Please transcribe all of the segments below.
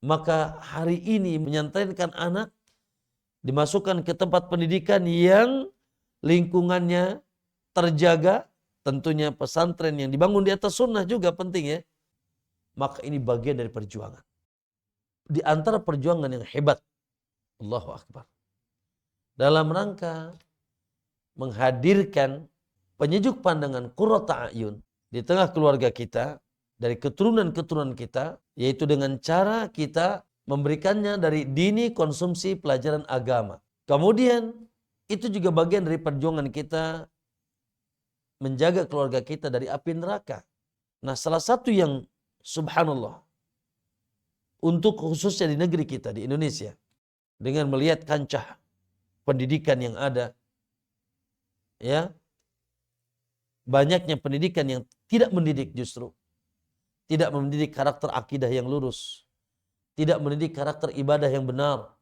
Maka hari ini menyantrainkan anak dimasukkan ke tempat pendidikan yang lingkungannya terjaga, tentunya pesantren yang dibangun di atas sunnah juga penting ya. Maka ini bagian dari perjuangan. Di antara perjuangan yang hebat, Allahu Akbar, dalam rangka menghadirkan penyejuk pandangan qurrata a'yun di tengah keluarga kita, dari keturunan-keturunan kita, yaitu dengan cara kita memberikannya dari dini konsumsi pelajaran agama. Kemudian itu juga bagian dari perjuangan kita menjaga keluarga kita dari api neraka. Nah, salah satu yang subhanallah untuk khususnya di negeri kita di Indonesia, dengan melihat kancah pendidikan yang ada, ya, banyaknya pendidikan yang tidak mendidik, justru tidak mendidik karakter akidah yang lurus, tidak mendidik karakter ibadah yang benar,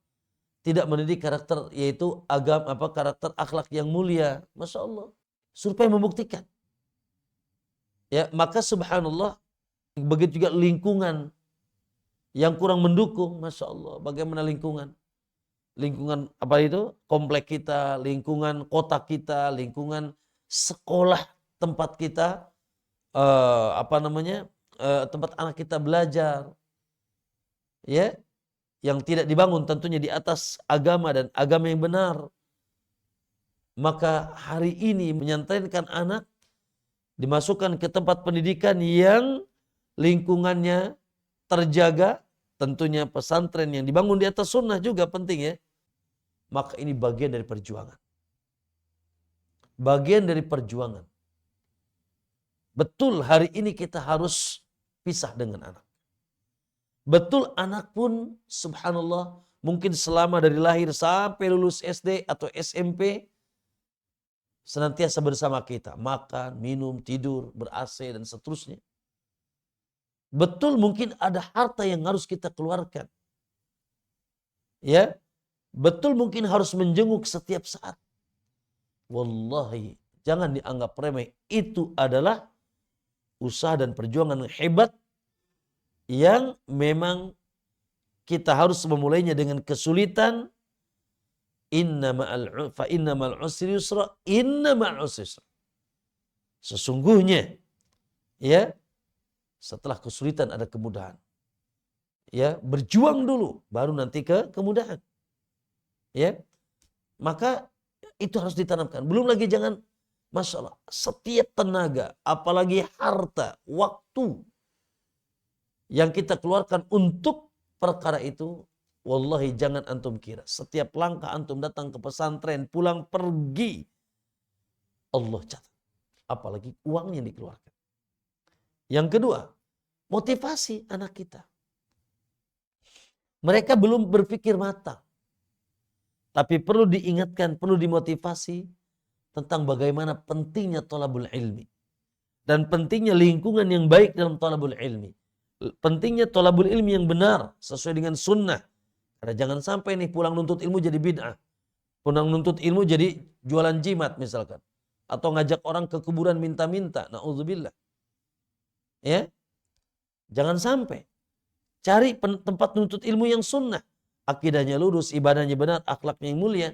tidak mendidik karakter yaitu agama karakter akhlak yang mulia. Masya Allah, survei membuktikan. Ya, maka subhanallah begitu juga lingkungan yang kurang mendukung. Masya Allah, bagaimana lingkungan apa itu, komplek kita, lingkungan kota kita, lingkungan sekolah tempat kita, tempat anak kita belajar, ya, yang tidak dibangun tentunya di atas agama dan agama yang benar. Maka hari ini menyantrainkan anak dimasukkan ke tempat pendidikan yang lingkungannya terjaga, tentunya pesantren yang dibangun di atas sunnah juga penting ya. Maka ini bagian dari perjuangan. Bagian dari perjuangan. Betul hari ini kita harus pisah dengan anak. Betul anak pun subhanallah mungkin selama dari lahir sampai lulus SD atau SMP senantiasa bersama kita. Makan, minum, tidur, ber-AC dan seterusnya. Betul mungkin ada harta yang harus kita keluarkan. Ya, betul mungkin harus menjenguk setiap saat. Wallahi, jangan dianggap remeh. Itu adalah usaha dan perjuangan yang hebat yang memang kita harus memulainya dengan kesulitan. Inna ma'al usri yusra, inna ma'al usri yusra. Sesungguhnya, ya, setelah kesulitan ada kemudahan. Ya, berjuang dulu, baru nanti ke kemudahan. Ya, maka itu harus ditanamkan. Belum lagi jangan, masalah setiap tenaga, apalagi harta, waktu yang kita keluarkan untuk perkara itu, wallahi jangan antum kira setiap langkah antum datang ke pesantren, pulang pergi, Allah catat. Apalagi uang yang dikeluarkan. Yang kedua, motivasi anak kita. Mereka belum berpikir matang. Tapi perlu diingatkan, perlu dimotivasi tentang bagaimana pentingnya thalabul ilmi. Dan pentingnya lingkungan yang baik dalam thalabul ilmi. Pentingnya thalabul ilmi yang benar, sesuai dengan sunnah. Karena jangan sampai nih pulang nuntut ilmu jadi bid'ah. Pulang nuntut ilmu jadi jualan jimat misalkan. Atau ngajak orang ke kuburan minta-minta. Na'udzubillah. Ya, jangan sampai. Cari tempat nuntut ilmu yang sunnah. Akidahnya lurus, ibadahnya benar, akhlaknya yang mulia.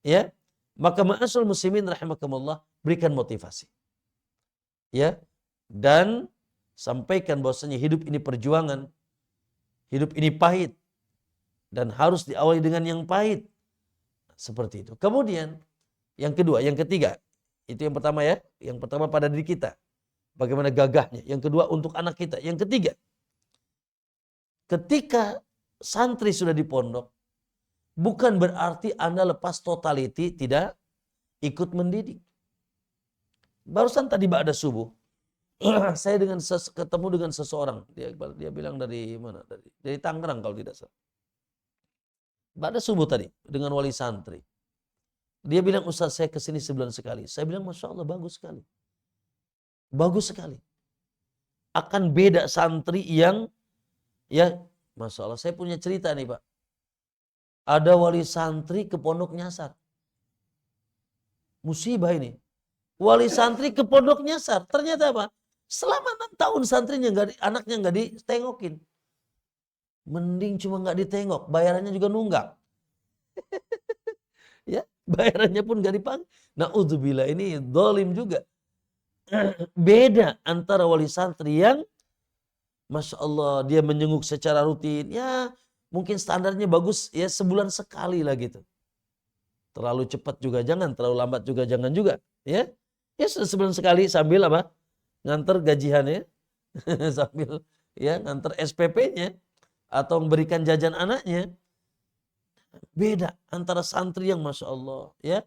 Ya, maka ma'asyarul muslimin rahimakumullah, berikan motivasi. Ya, dan sampaikan bahwasanya hidup ini perjuangan. Hidup ini pahit. Dan harus diawali dengan yang pahit. Seperti itu. Kemudian, yang kedua, yang ketiga. Itu yang pertama ya. Yang pertama pada diri kita. Bagaimana gagahnya. Yang kedua untuk anak kita. Yang ketiga. Ketika santri sudah di pondok, bukan berarti Anda lepas totality tidak ikut mendidik. Barusan tadi ba'da subuh, saya ketemu dengan seseorang. Dia bilang dari mana? Dari Tangerang kalau tidak salah. Ba'da subuh tadi dengan wali santri. Dia bilang, Ustaz saya kesini sebulan sekali. Saya bilang, Masya Allah bagus sekali. Bagus sekali. Akan beda santri yang, ya, Masya Allah, saya punya cerita nih Pak. Ada wali santri ke pondok nyasar. Musibah ini. Wali santri ke pondok nyasar. Ternyata apa? Selama 6 tahun santrinya anaknya nggak ditengokin. Mending cuma nggak ditengok, bayarannya juga nunggak. Ya, bayarannya pun nggak dipanggil. Naudzubillah, ini zalim juga. Beda antara wali santri yang Masya Allah dia menjenguk secara rutin. Ya mungkin standarnya bagus ya sebulan sekali lah gitu. Terlalu cepat juga jangan, terlalu lambat juga jangan juga. Ya, ya sebulan sekali sambil apa? Nganter gajiannya, sambil ya nganter SPP-nya atau memberikan jajan anaknya. Beda antara santri yang Masya Allah ya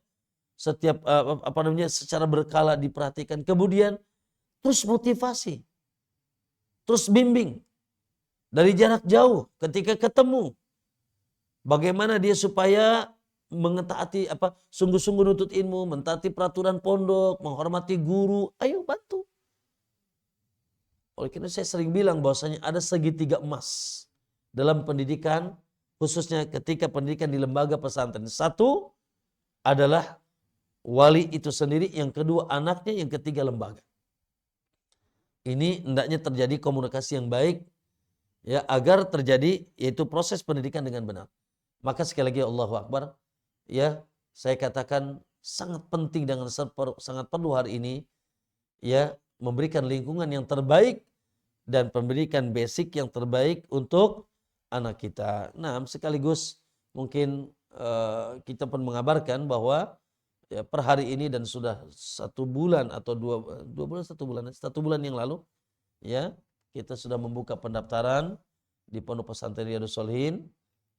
setiap apa namanya secara berkala diperhatikan, kemudian terus motivasi, terus bimbing dari jarak jauh ketika ketemu, bagaimana dia supaya mengetaati apa sungguh-sungguh nuntut ilmu, mentaati peraturan pondok, menghormati guru. Ayo bantu. Oleh karena saya sering bilang bahwasanya ada segitiga emas dalam pendidikan, khususnya ketika pendidikan di lembaga pesantren. Satu adalah wali itu sendiri, yang kedua anaknya, yang ketiga lembaga. Ini hendaknya terjadi komunikasi yang baik ya agar terjadi yaitu proses pendidikan dengan benar. Maka sekali lagi Allahu Akbar ya, saya katakan sangat penting dan sangat perlu hari ini ya memberikan lingkungan yang terbaik dan memberikan basic yang terbaik untuk anak kita. Nah, sekaligus mungkin kita pun mengabarkan bahwa ya, per hari ini dan sudah 1 bulan atau dua bulan, 1 bulan yang lalu ya kita sudah membuka pendaftaran di Pondok Pesantren Riyadhus Shalihin.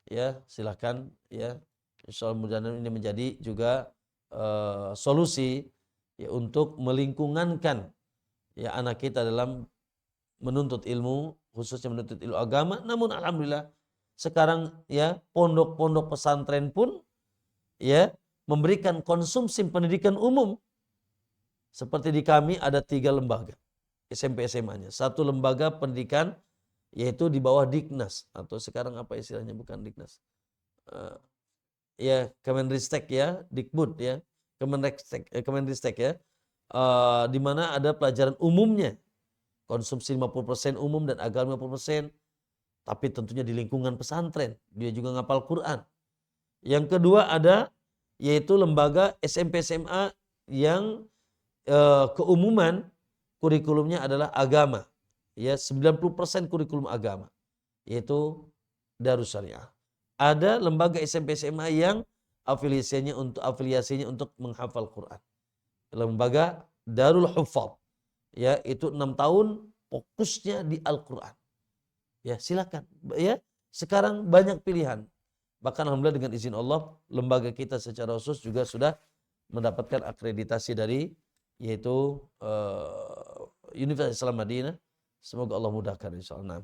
Ya silahkan ya, insyaallah mudah-mudahan ini menjadi juga solusi ya untuk melingkungankan ya anak kita dalam menuntut ilmu, khususnya menuntut ilmu agama. Namun alhamdulillah sekarang ya pondok-pondok pesantren pun ya memberikan konsumsi pendidikan umum. Seperti di kami ada 3 lembaga SMP SMA-nya. 1 lembaga pendidikan yaitu di bawah Diknas, atau sekarang apa istilahnya, bukan Diknas. Ya Kemenristek ya, Dikbud ya, Kemenristek ya. Di mana ada pelajaran umumnya. Konsumsi 50% umum dan agama 50%. Tapi tentunya di lingkungan pesantren. Dia juga ngapal Quran. Yang kedua ada yaitu lembaga SMP SMA yang keumuman kurikulumnya adalah agama. Ya 90% kurikulum agama. Yaitu Darus Syariah. Ada lembaga SMP SMA yang afiliasinya untuk menghafal Quran. Lembaga Darul Huffaz. Ya, itu 6 tahun fokusnya di Al-Quran. Ya, silakan. Ya, sekarang banyak pilihan. Bahkan alhamdulillah dengan izin Allah, lembaga kita secara khusus juga sudah mendapatkan akreditasi dari yaitu Universitas Islam Madinah. Semoga Allah mudahkan insyaallah.